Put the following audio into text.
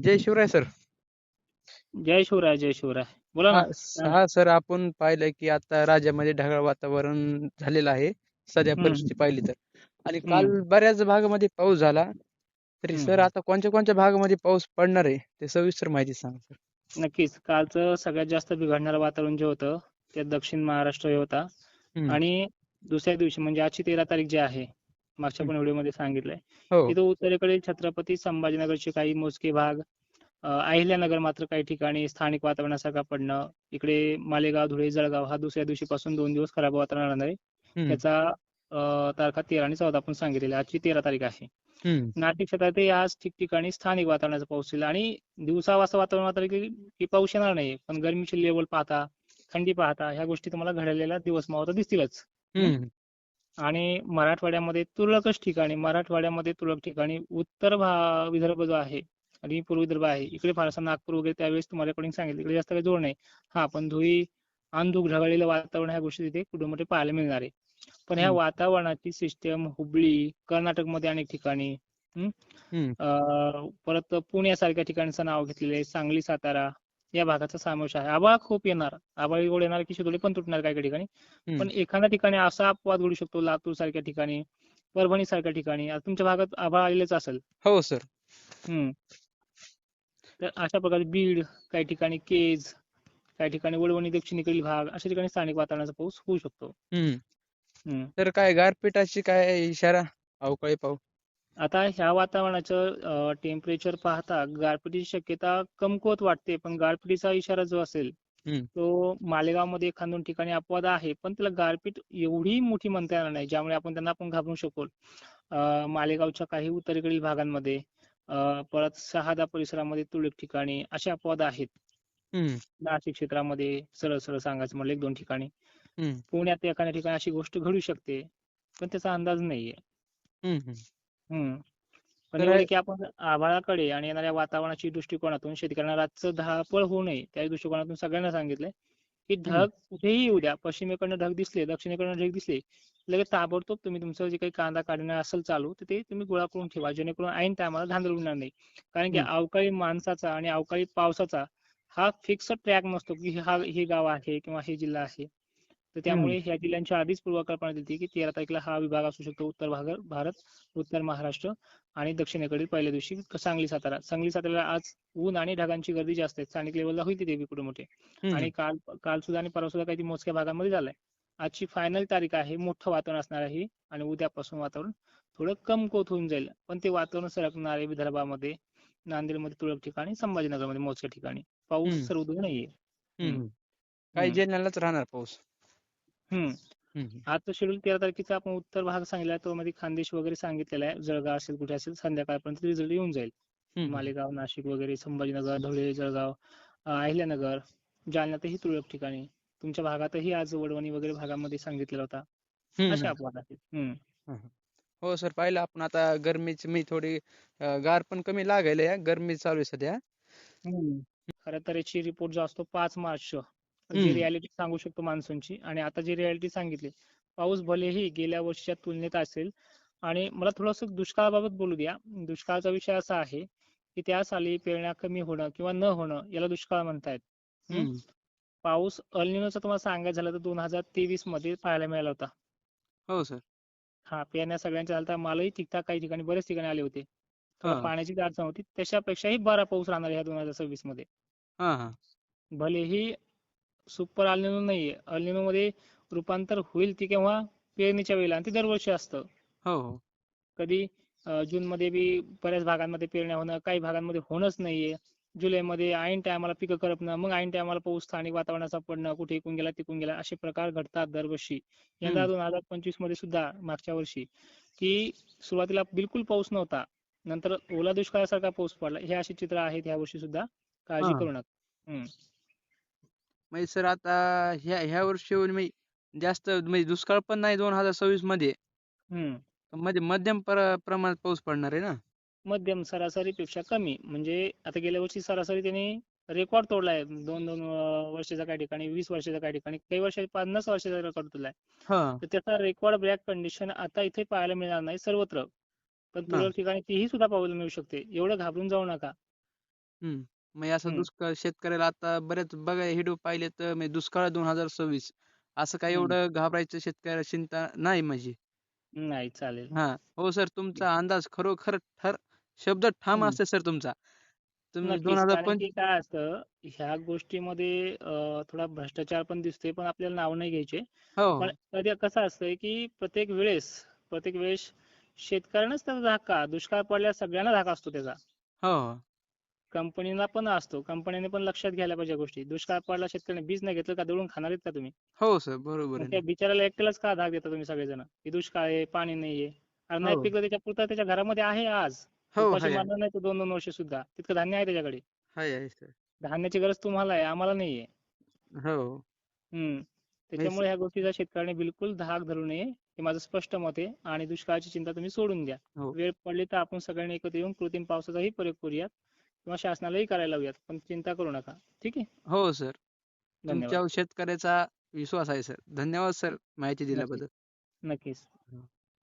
जय Shivray sir. जय शिवराय जय शिवराय. बोला हा ना. हा सर, आपण पाहिलं की आता राज्यामध्ये ढगाळ वातावरण झालेलं आहे. सध्या हम्म परिस्थिती पाहिली तर. आणि काल हम्म बऱ्याच भागामध्ये पाऊस झाला. तरी हम्म सर हम्म. आता कोणत्या कोणत्या भागामध्ये पाऊस पडणार आहे ते सविस्तर माहिती सांगा सर. नक्कीच कालचं सगळ्यात जास्त बिघडणारं वातावरण जे होतं ते दक्षिण महाराष्ट्र हे होता. हम्म. आणि दुसऱ्या दिवशी म्हणजे आजची 13 तारीख जी आहे, मागच्या हम्म. पण व्हिडिओमध्ये सांगितलंय, हो. तिथं उत्तरेकडील छत्रपती संभाजीनगरचे काही मोजके भाग, अहिल्यानगर मात्र काही ठिकाणी स्थानिक वातावरणासारखा पडणं, इकडे मालेगाव, धुळे, जळगाव हा दुसऱ्या दिवशीपासून 2 दिवस खराब वातावरण राहणार आहे. हम्म. त्याचा तारखा 13 आणि 14 आपण सांगितलेल्या. आजची 13 तारीख आहे. हम्म. नाशिक क्षेत्रातही आज ठिकठिकाणी स्थानिक वातावरणाचा पाऊस येईल आणि दिवसा असं वातावरण मात्र की पाऊस येणार नाही, पण गरमीची लेवल पाहता, थंडी पाहता ह्या गोष्टी तुम्हाला घडलेल्या दिवस मावळ दिसतीलच. हम्म? हम्म. आणि मराठवाड्यामध्ये तुरळक ठिकाणी विदर्भ जो आहे आणि पूर्व विदर्भ आहे, इकडे फारसा नागपूर वगैरे त्यावेळेस तुम्हाला कोणी सांगितलं इकडे जास्त काही जोर नाही. हा, पण धुळी, अंधुक ढगाळलेलं वातावरण ह्या गोष्टी तिथे कुठे मोठे पाहायला मिळणार आहे. पण ह्या हम्म. वातावरणाची सिस्टम हुबळी, कर्नाटकमध्ये अनेक ठिकाणी, हम्म, हम्म. परत पुण्यासारख्या ठिकाणचं नाव घेतलेलं आहे, सांगली, सातारा या भागाचा समावेश आहे. आभाळ खूप येणार, आभाळ एवढं येणार की शितोडे पण तुटणार काही काही ठिकाणी. हम्म. पण एखाद्या ठिकाणी असा अपवाद घडू शकतो, लातूर सारख्या ठिकाणी, परभणी सारख्या ठिकाणी. आता तुमच्या भागात आभाळ आलेलंच असेल. हो सर. हम्म. तर अशा प्रकारे बीड, काही ठिकाणी केज, काही ठिकाणी वडवणी दक्षिणेकडील भाग, अशा ठिकाणी स्थानिक वातावरणाचा पाऊस होऊ शकतो. हम्म. हम्म. तर काय गारपिटाची काय इशारा? अवकाळी पाऊस. आता ह्या वातावरणाचं टेम्परेचर पाहता गारपिटीची शक्यता कमकुवत वाटते, पण गारपिटीचा इशारा जो असेल हम्म. तो मालेगावमध्ये एखाद दोन ठिकाणी अपवाद आहे, पण त्याला गारपीट एवढी मोठी म्हणता येणार नाही ज्यामुळे आपण घाबरू शकू. मालेगावच्या काही उत्तरेकडील भागांमध्ये, परत शहादा परिसरामध्ये तुरळक ठिकाणी असे अपवाद आहेत. हम्म. नाशिक क्षेत्रामध्ये सरळ सरळ सांगायचं म्हणलं 1-2 ठिकाणी. हम्म. पुण्यात एखाद्या ठिकाणी अशी गोष्ट घडू शकते, पण त्याचा अंदाज नाहीये. हम्म. हम्म. हम्म. पण तर एवढे की आपण आभाळाकडे आणि येणाऱ्या वातावरणाची दृष्टिकोनातून शेतकऱ्यांना रातचं धावपळ होऊ नये त्या दृष्टिकोनातून सगळ्यांना सांगितलंय की हम्म. ढग कुठेही येऊ द्या, पश्चिमेकडनं ढग दिसले, दक्षिणेकडनं ढग दिसले, लगेच ताबडतोब तुम्ही तुमचं जे काही कांदा काढणं असेल चालू तर ते तुम्ही गोळा करून ठेवा, जेणेकरून ऐन टायमाला धांदल उडणार नाही. कारण की हम्म. अवकाळी माणसाचा आणि अवकाळी पावसाचा हा फिक्स ट्रॅक नसतो की हे गाव आहे किंवा हे जिल्हा आहे. तर हम्म. त्यामुळे ह्या जिल्ह्यांची आधीच पूर्वकल्पना दिली की 13 तारखेला हा विभाग असू शकतो उत्तर भारत, उत्तर महाराष्ट्र आणि दक्षिणेकडील पहिल्या दिवशी सांगली साताऱ्याला आज ऊन आणि ढगांची गर्दी जास्त आहे. स्थानिक लेवलला होईल ते कुठे मोठे. हम्म. आणि काल काल सुद्धा आणि परवा सुद्धा काही मोजक्या भागांमध्ये झालंय. आजची फायनल तारीख आहे, मोठं वातावरण असणार आहे आणि उद्यापासून वातावरण थोडं कमकुवत होऊन जाईल, पण ते वातावरण सरकणार आहे विदर्भामध्ये, नांदेडमध्ये तुरळक ठिकाणी, संभाजीनगरमध्ये मोजक्या ठिकाणी. पाऊस हम्म. सर्वदूर नाहीये. हम्म. हम्म. काही हम्म. जिल्ह्यालाच राहणार पाऊस. हम्म. हम्म. आता शेड्यूल 13 तारखेचा आपण उत्तर भाग सांगितला, तो मध्ये खानदेश वगैरे सांगितलेला आहे. जळगाव असेल, कुठे असेल, संध्याकाळपर्यंत रिझल्ट येऊन जाईल. हम्म. मालेगाव, नाशिक वगैरे, संभाजीनगर, धुळे, जळगाव, अहिल्यानगर, जालन्यातही तुरळक ठिकाणी, तुमच्या भागातही आज वडवणी वगैरे भागामध्ये सांगितलेला होता. हम्म. अशा अपवाद आहेत. हम्म. हम्म. हो सर, पाहिलं आपण आता गरमीची मी थोडी गार पण कमी लागायला या गरमी चालू आहे सध्या. हम्म. खरं तर याची रिपोर्ट जो असतो 5 मार्च, जी हम्म. रियालिटी सांगू शकतो मान्सूनची, आणि आता जी रियालिटी सांगितली, पाऊस भलेही गेल्या वर्षीच्या तुलनेत असेल. आणि मला थोडंसं दुष्काळाबाबत बोलू द्या. दुष्काळाचा विषय असा आहे की त्या साली पेरण्या कमी होणं किंवा न होणं याला दुष्काळ म्हणतायत. हम्म. हम्म. पाऊस अल्निनोचा तुम्हाला सांगायचं झालं तर 2023 मध्ये पाहायला मिळाला होता. हो सर. हा, पेरण्या सगळ्यांच्या झाल्या, मालही ठीकठाक काही ठिकाणी बरेच ठिकाणी आले होते. थोडा हा. पाण्याची अडचण होती, त्याच्यापेक्षाही बरा पाऊस राहणार ह्या 2026 मध्ये. हा. हा. भलेही सुपर अल्निनो नाहीये, अल्निनो मध्ये रूपांतर होईल ती केव्हा, पेरणीच्या वेळेला, आणि ते दरवर्षी असतं. हो. हो. कधी जून मध्ये बी बऱ्याच भागांमध्ये पेरण्या होणं, काही भागांमध्ये होणंच नाहीये. जुलैमध्ये ऐन टायमाला पिकं करपणं, मग ऐन टायमाला पाऊस स्थानिक वातावरणाचा पडणं, कुठे इकून गेला तिकून गेला, असे प्रकार घडतात दरवर्षी. यंदा हम्म. 2025 मध्ये सुद्धा, मागच्या वर्षी, की सुरुवातीला बिलकुल पाऊस नव्हता, नंतर ओला दुष्काळासारखा पाऊस पडला. हे अशी चित्र आहेत या वर्षी सुद्धा, काळजी हा. करू नका. हम्म. म्हणजे सर आता ह्या वर्षी म्हणजे जास्त म्हणजे दुष्काळ पण नाही 2026 मध्ये. हम्म. मध्ये मध्यम प्रमाणात पाऊस पडणार आहे ना. मध्यम सरासरीपेक्षा कमी, म्हणजे आता गेल्या वर्षी सरासरी त्यांनी रेकॉर्ड तोडलाय. 2-2 वर्षाच्या काही ठिकाणी, 20 वर्षाच्या काही ठिकाणी, काही वर्ष 50 वर्षाचा रेकॉर्ड तोडलाय. हा. तर त्याचा रेकॉर्ड ब्रेक कंडिशन आता इथे पाहायला मिळणार नाही सर्वत्र, पण ना. तुरळक ठिकाणी तीही सुद्धा पाहायला मिळू शकते. एवढं घाबरून जाऊ नका. हम्म. म्हणजे असं हम्म दुष्काळ शेतकऱ्याला आता बरेच बघा व्हिडिओ पाहिले तर म्हणजे दुष्काळ 2026 असं काही हम्म एवढं घाबरायचं शेतकऱ्याला चिंता नाही म्हणजे. नाही चालेल. हा. हो सर, तुमचा अंदाज खरोखर शब्द ठाम हम्म असते सर तुमचा. तुम्ही नक्कीच. कारण 2005. की काय असतं, ह्या गोष्टीमध्ये थोडा भ्रष्टाचार पण दिसतोय, पण आपल्याला नाव नाही घ्यायचे. हो, पण कधी कसं असतंय, की प्रत्येक वेळेस शेतकऱ्यांनाच त्याचा धाका, दुष्काळ पडल्यास सगळ्यांना धाका असतो त्याचा. हो, हो. कंपनीला पण असतो. कंपनीने पण लक्षात घ्यायला पाहिजे या गोष्टी. दुष्काळ पडला, शेतकऱ्याने बीज नाही घेतलं का दळून खाणार आहेत का तुम्ही? हो सर, बरोबर मग आहे त्या ना. बिचाऱ्याला एकट्यालाच का धाक देता तुम्ही सगळेजण? की दुष्काळ आहे, पाणी नाहीये. अरे नाही हो, पिकलं त्याच्या पुरता त्याच्या घरामध्ये आहे आज. हो. उपाशी हाय, हाय. मरणार नाही तो 2-2 वर्ष सुद्धा. तितकं धान्य आहे त्याच्याकडे. हाय, आहे सर. धान्याची गरज तुम्हाला आहे, आम्हाला नाहीये. हो. हम्म. म्हणजे त्याच्यामुळे ह्या गोष्टीचा शेतकऱ्याने बिलकुल धाक धरू नये, हे माझं स्पष्ट मत आहे. आणि दुष्काळाची चिंता तुम्ही सोडून द्या. हो, वेळ पडली तर आपण सगळ्यांनी एकत्र येऊन कृत्रिम पावसाचाही प्रयोग करूयात किंवा शासनालाही करायला लावूयात. पण चिंता करू नका. ठीक आहे? हो सर. धन्यवाद. तुमच्यावर शेतकऱ्याचा विश्वास आहे सर. धन्यवाद सर, माहिती नक्कीच. दिल्याबद्दल. नक्कीच.